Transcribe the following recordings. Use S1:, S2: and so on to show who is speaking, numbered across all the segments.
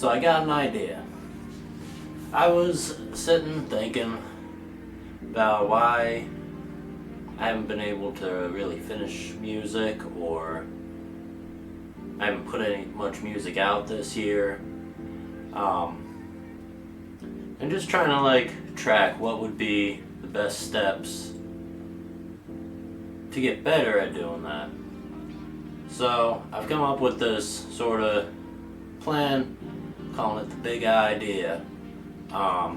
S1: So I got an idea. I was sitting thinking about why I haven't been able to really finish music, or I haven't put any much music out this year. And just trying to track what would be the best steps to get better at doing that. So I've come up with this sort of plan, calling it the big idea. So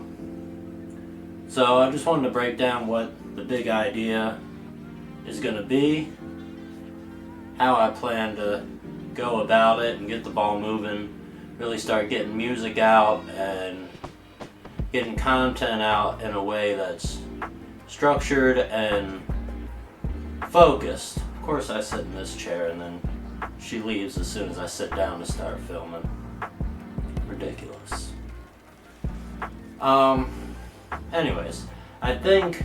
S1: I just wanted to break down what the big idea is going to be, how I plan to go about it and get the ball moving, really start getting music out and getting content out in a way that's structured and focused. Of course I sit in this chair and then she leaves as soon as I sit down to start filming. Ridiculous. Anyways, I think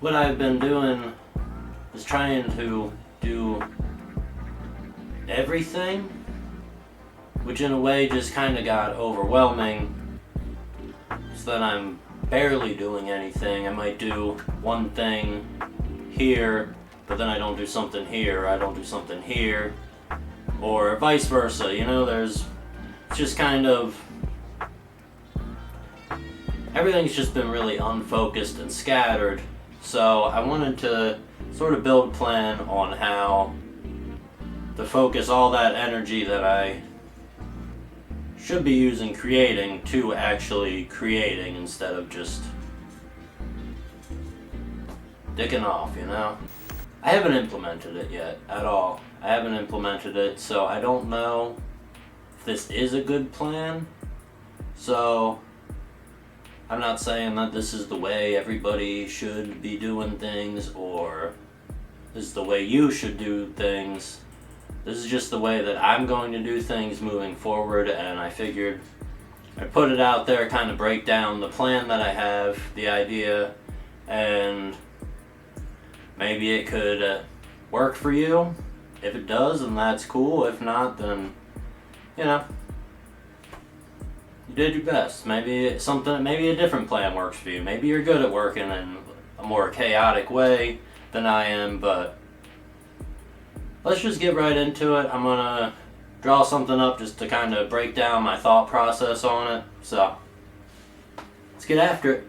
S1: what I've been doing is trying to do everything, which in a way just kind of got overwhelming, so that I'm barely doing anything. I might do one thing here, but then I don't do something here, or I don't do something here, or vice versa. It's just kind of, everything's just been really unfocused and scattered. So I wanted to sort of build a plan on how to focus all that energy that I should be using creating to actually creating, instead of just dicking off, I haven't implemented it yet at all. I haven't implemented it, so I don't know if this is a good plan. So I'm not saying that this is the way everybody should be doing things, or this is the way you should do things. This is just the way that I'm going to do things moving forward, and I figured I'd put it out there, kind of break down the plan that I have, the idea, and maybe it could work for you. If it does, then that's cool. If not, then, you did your best. Maybe a different plan works for you. Maybe you're good at working in a more chaotic way than I am, but let's just get right into it. I'm gonna draw something up just to kind of break down my thought process on it. So, let's get after it.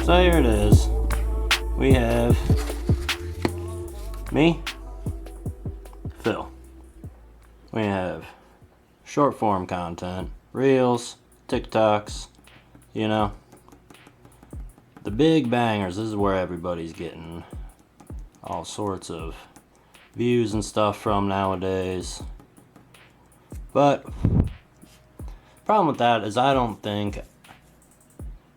S1: So here it is. We have me, Phil. We have short form content, reels, TikToks, the big bangers. This is where everybody's getting all sorts of views and stuff from nowadays. But the problem with that is I don't think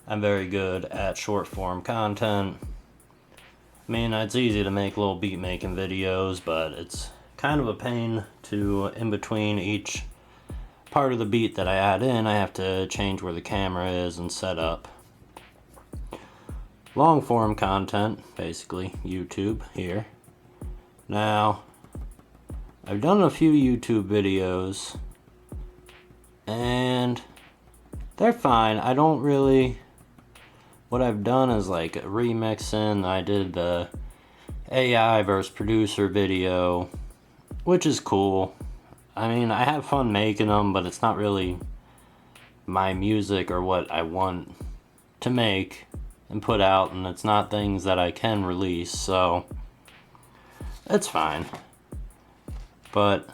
S1: I'm very good at short form content. I mean, it's easy to make little beat making videos, but it's kind of a pain to, in between each part of the beat that I add in, I have to change where the camera is and set up. Long form content, basically YouTube here. Now, I've done a few YouTube videos, and they're fine. I don't really... What I've done is remixing. I did the AI versus producer video, which is cool. I mean, I have fun making them, but it's not really my music or what I want to make and put out, and it's not things that I can release, so it's fine. But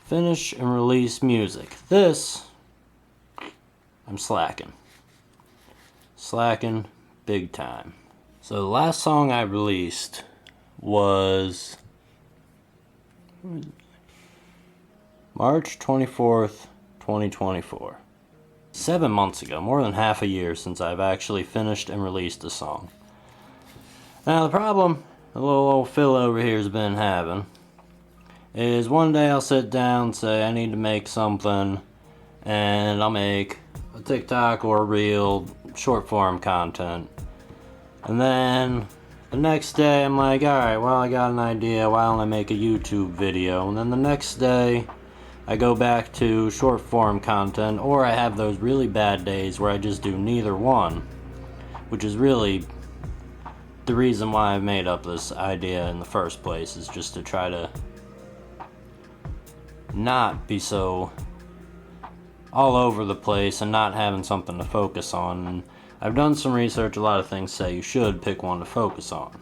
S1: finish and release music. This, I'm slacking big time. So the last song I released was March 24th, 2024. 7 months ago, more than half a year since I've actually finished and released a song. Now the problem the little old Phil over here has been having is one day I'll sit down, say I need to make something, and I'll make a TikTok or a reel, short form content. And then the next day I'm like, alright, well, I got an idea, why don't I make a YouTube video? And then the next day I go back to short form content, or I have those really bad days where I just do neither one, which is really the reason why I made up this idea in the first place, is just to try to not be so all over the place and not having something to focus on. And I've done some research, a lot of things say you should pick one to focus on.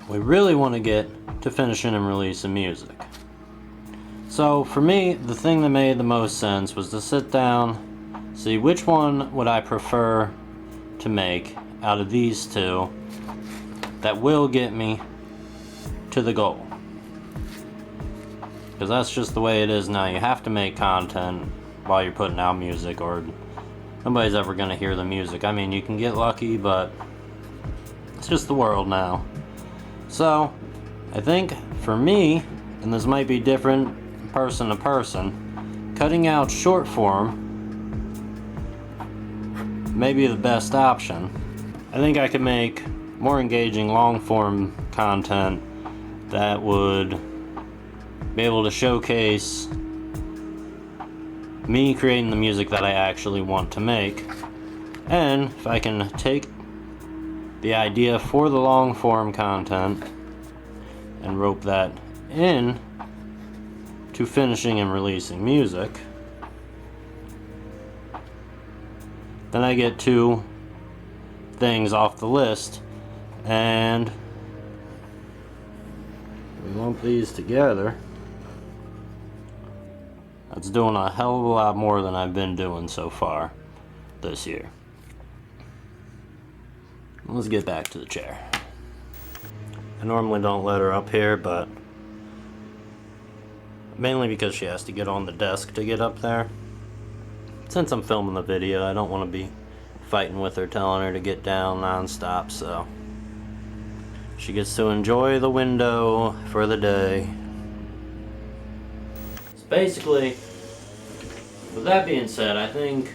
S1: We really want to get to finishing and releasing music. So for me, the thing that made the most sense was to sit down, see which one would I prefer to make out of these two that will get me to the goal. Because that's just the way it is now. You have to make content while you're putting out music, or nobody's ever going to hear the music. I mean, you can get lucky, but it's just the world now. So, I think for me, and this might be different person to person, cutting out short form may be the best option. I think I could make more engaging long form content that would be able to showcase me creating the music that I actually want to make. And if I can take the idea for the long form content and rope that in to finishing and releasing music, then I get two things off the list, and we lump these together. That's doing a hell of a lot more than I've been doing so far this year. Let's get back to the chair. I normally don't let her up here, but mainly because she has to get on the desk to get up there. Since I'm filming the video, I don't want to be fighting with her, telling her to get down non-stop, so she gets to enjoy the window for the day. Basically, with that being said, I think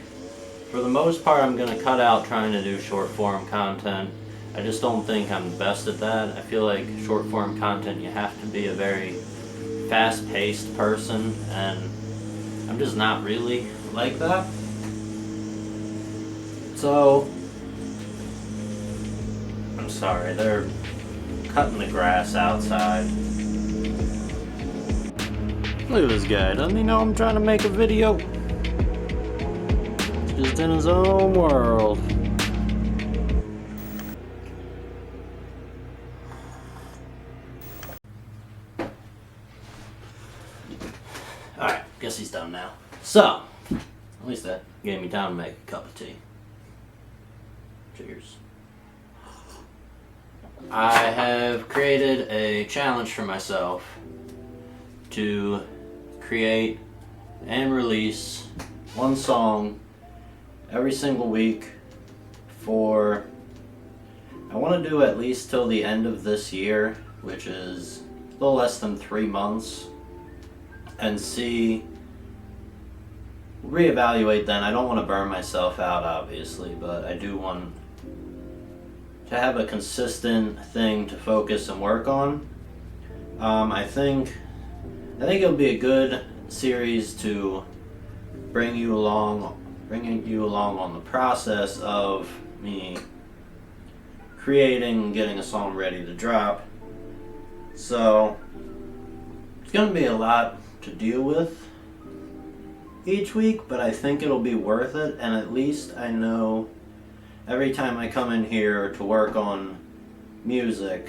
S1: for the most part I'm going to cut out trying to do short form content. I just don't think I'm the best at that. I feel like short form content, you have to be a very fast paced person, and I'm just not really like that. So, I'm sorry, they're cutting the grass outside. Look at this guy, doesn't he know I'm trying to make a video? He's just in his own world. Alright, guess he's done now. So, at least that gave me time to make a cup of tea. Cheers. I have created a challenge for myself to create and release one song every single week for, I want to do at least till the end of this year, which is a little less than 3 months, and reevaluate then. I don't want to burn myself out, obviously, but I do want to have a consistent thing to focus and work on. I think it'll be a good series to bring you along on the process of me creating and getting a song ready to drop. So it's going to be a lot to deal with each week, but I think it'll be worth it, and at least I know every time I come in here to work on music,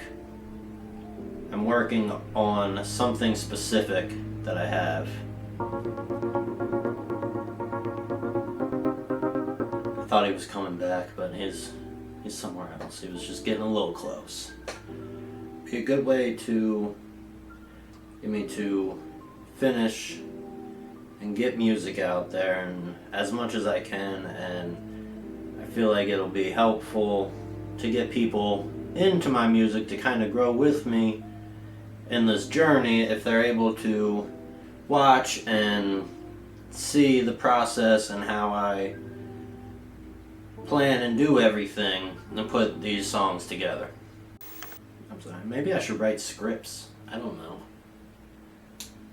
S1: I'm working on something specific that I have. I thought he was coming back, but he's somewhere else. He was just getting a little close. Be a good way to get me to finish and get music out there, and as much as I can, and I feel like it'll be helpful to get people into my music to kind of grow with me in this journey if they're able to watch and see the process and how I plan and do everything and put these songs together. I'm sorry, maybe I should write scripts. I don't know.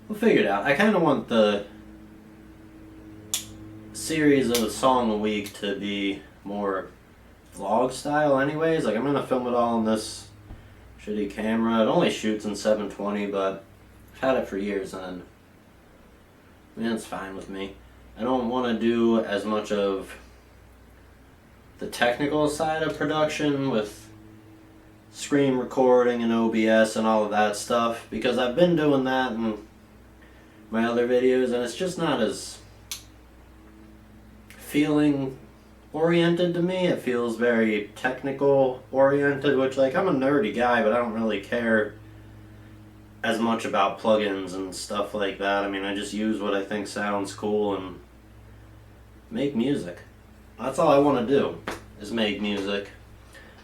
S1: We'll figure it out. I kind of want the series of a song a week to be more vlog style anyways. Like, I'm going to film it all on this shitty camera. It only shoots in 720, but I've had it for years and I mean, it's fine with me. I don't want to do as much of the technical side of production with screen recording and OBS and all of that stuff, because I've been doing that in my other videos and it's just not as feeling oriented to me. It feels very technical oriented, which, like, I'm a nerdy guy, but I don't really care as much about plugins and stuff like that. I mean, I just use what I think sounds cool and make music. That's all I want to do, is make music.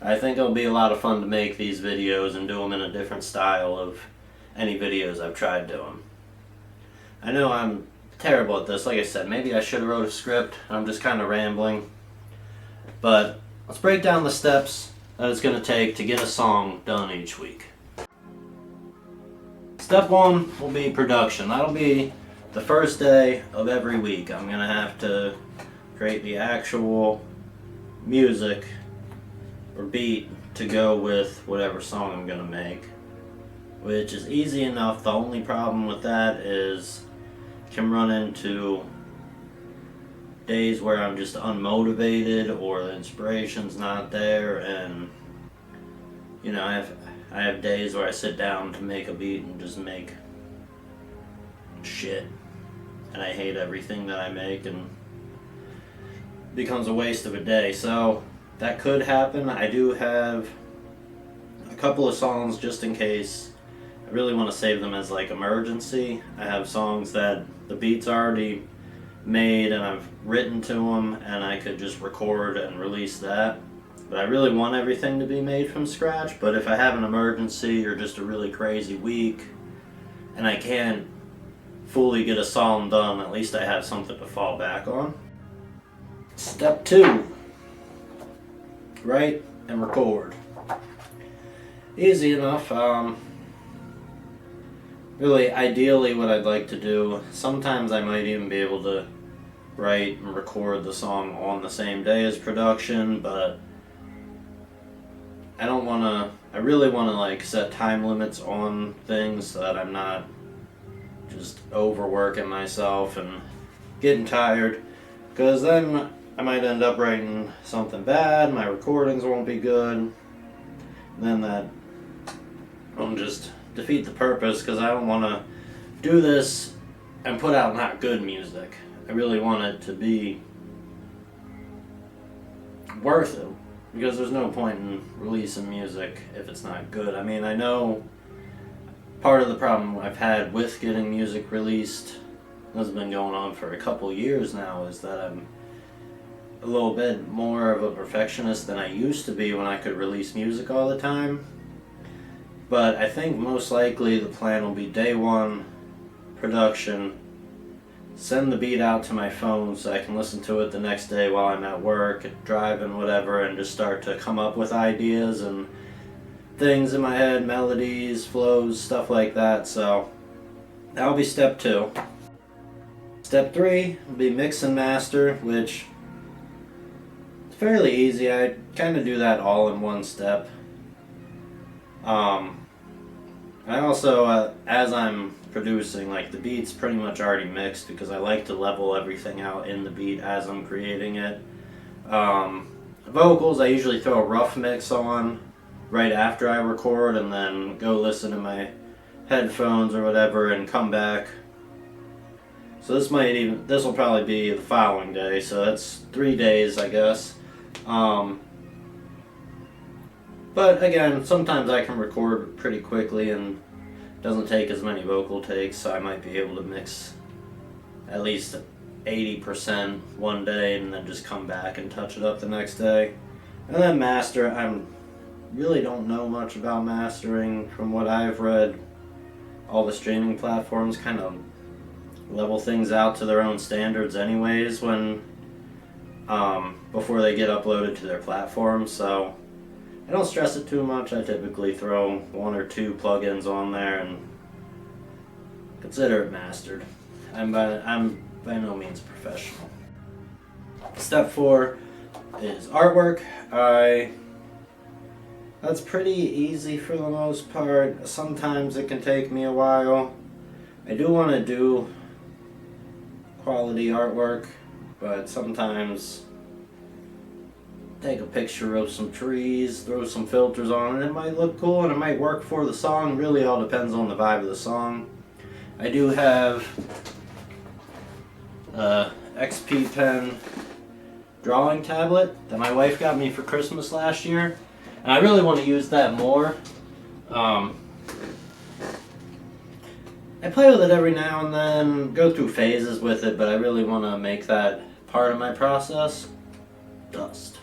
S1: I think it'll be a lot of fun to make these videos and do them in a different style of any videos I've tried doing. I know I'm terrible at this. Like I said, maybe I should have wrote a script. I'm just kind of rambling. But let's break down the steps that it's going to take to get a song done each week. Step 1 will be production. That'll be the first day of every week. I'm going to have to create the actual music or beat to go with whatever song I'm going to make, which is easy enough. The only problem with that is I can run into days where I'm just unmotivated or the inspiration's not there, and you know, I have days where I sit down to make a beat and just make shit and I hate everything that I make and it becomes a waste of a day. So that could happen. I do have a couple of songs just in case. I really want to save them as like emergency. I have songs that the beat's already made and I've written to them and I could just record and release that. But I really want everything to be made from scratch. But if I have an emergency or just a really crazy week and I can't fully get a song done, at least I have something to fall back on. Step 2. Write and record. Easy enough. Really, ideally what I'd like to do, sometimes I might even be able to write and record the song on the same day as production, but I really want to like set time limits on things so that I'm not just overworking myself and getting tired, because then I might end up writing something bad, my recordings won't be good, and then that won't just defeat the purpose, because I don't want to do this and put out not good music. I really want it to be worth it, because there's no point in releasing music if it's not good. I mean, I know part of the problem I've had with getting music released, this has been going on for a couple years now, is that I'm a little bit more of a perfectionist than I used to be when I could release music all the time. But I think most likely the plan will be day 1, production, send the beat out to my phone so I can listen to it the next day while I'm at work, driving, whatever, and just start to come up with ideas and things in my head, melodies, flows, stuff like that. So that'll be step 2. Step 3 will be mix and master, which is fairly easy. I kind of do that all in one step. I also, as I'm producing, like, the beat's pretty much already mixed because I like to level everything out in the beat as I'm creating it. Vocals, I usually throw a rough mix on right after I record and then go listen to my headphones or whatever and come back. So this will probably be the following day, so that's 3 days, I guess. But again, sometimes I can record pretty quickly and it doesn't take as many vocal takes, so I might be able to mix at least 80% one day and then just come back and touch it up the next day. And then master, I really don't know much about mastering. From what I've read, all the streaming platforms kind of level things out to their own standards anyways when before they get uploaded to their platform, so I don't stress it too much. I typically throw 1 or 2 plugins on there and consider it mastered. I'm by no means professional. Step 4 is artwork. That's pretty easy for the most part. Sometimes it can take me a while. I do want to do quality artwork, but sometimes take a picture of some trees, throw some filters on it, it might look cool and it might work for the song. Really all depends on the vibe of the song. I do have a XP Pen drawing tablet that my wife got me for Christmas last year, and I really want to use that more. I play with it every now and then, go through phases with it, but I really want to make that part of my process. Dust.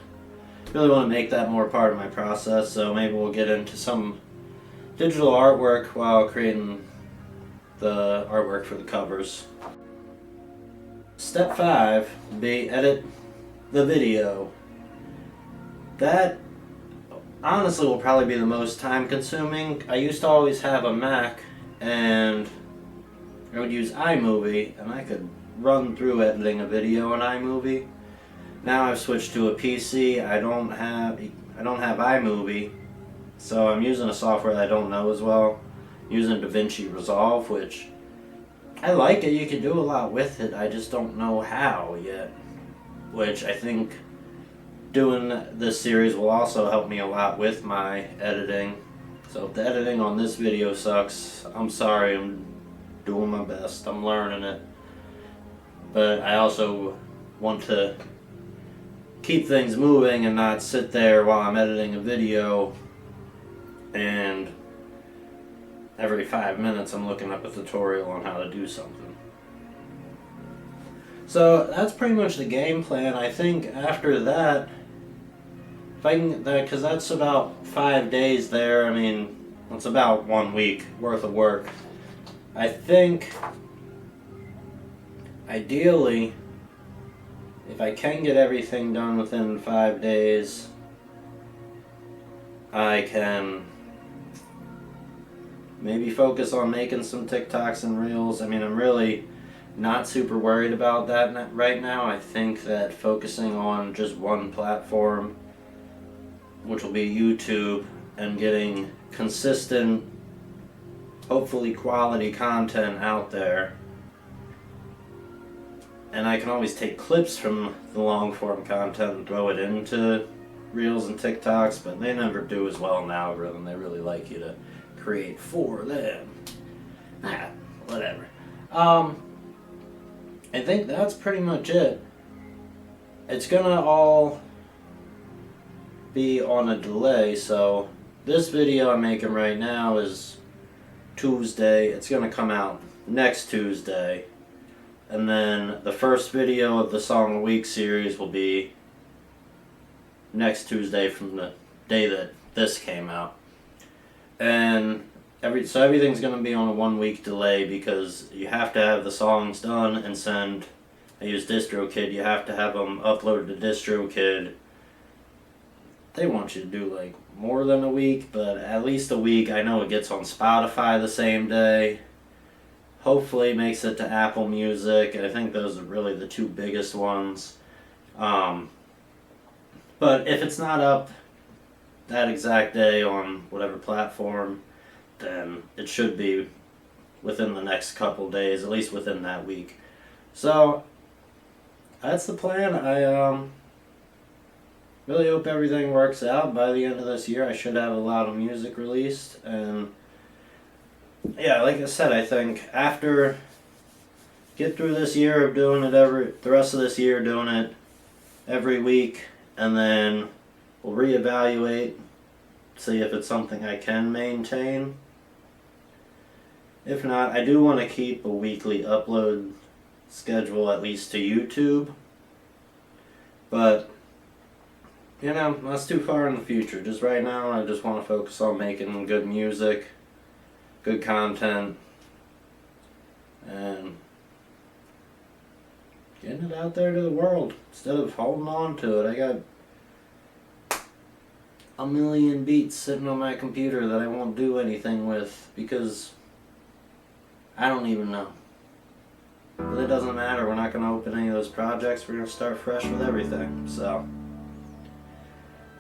S1: Really want to make that more part of my process, so maybe we'll get into some digital artwork while creating the artwork for the covers. Step 5 would be edit the video. That honestly will probably be the most time consuming. I used to always have a Mac and I would use iMovie and I could run through editing a video in iMovie. Now I've switched to a PC. I don't have iMovie, so I'm using a software that I don't know as well. I'm using DaVinci Resolve, which I like it. You can do a lot with it. I just don't know how yet. Which I think doing this series will also help me a lot with my editing. So if the editing on this video sucks, I'm sorry. I'm doing my best. I'm learning it. But I also want to keep things moving and not sit there while I'm editing a video and every 5 minutes I'm looking up a tutorial on how to do something. So that's pretty much the game plan. I think after that, if I can, because that's about 5 days there, I mean, it's about 1 week worth of work. I think, ideally, if I can get everything done within 5 days, I can maybe focus on making some TikToks and Reels. I mean, I'm really not super worried about that right now. I think that focusing on just one platform, which will be YouTube, and getting consistent, hopefully quality content out there. And I can always take clips from the long form content and throw it into Reels and TikToks, but they never do as well in the algorithm. They really like you to create for them. Whatever. I think that's pretty much it. It's gonna all be on a delay, so this video I'm making right now is Tuesday. It's gonna come out next Tuesday. And then the first video of the Song of the Week series will be next Tuesday from the day that this came out. And so everything's going to be on a 1 week delay because you have to have the songs done and send. I use DistroKid. You have to have them uploaded to DistroKid. They want you to do like more than a week, but at least a week. I know it gets on Spotify the same day. Hopefully makes it to Apple Music. I think those are really the 2 biggest ones. But if it's not up that exact day on whatever platform, then it should be within the next couple days, at least within that week. So that's the plan. I really hope everything works out. By the end of this year, I should have a lot of music released, and yeah, like I said, I think after get through this year of doing it the rest of this year doing it every week, and then we'll reevaluate, see if it's something I can maintain. If not, I do want to keep a weekly upload schedule at least to YouTube, but you know, that's too far in the future. Just right now, I just want to focus on making good music, good content, and getting it out there to the world instead of holding on to it. I got a million beats sitting on my computer that I won't do anything with because I don't even know. But it doesn't matter. We're not going to open any of those projects. We're going to start fresh with everything. So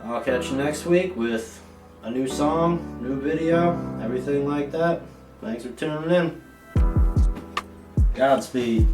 S1: I'll catch you next week with a new song, new video, everything like that. Thanks for tuning in. Godspeed.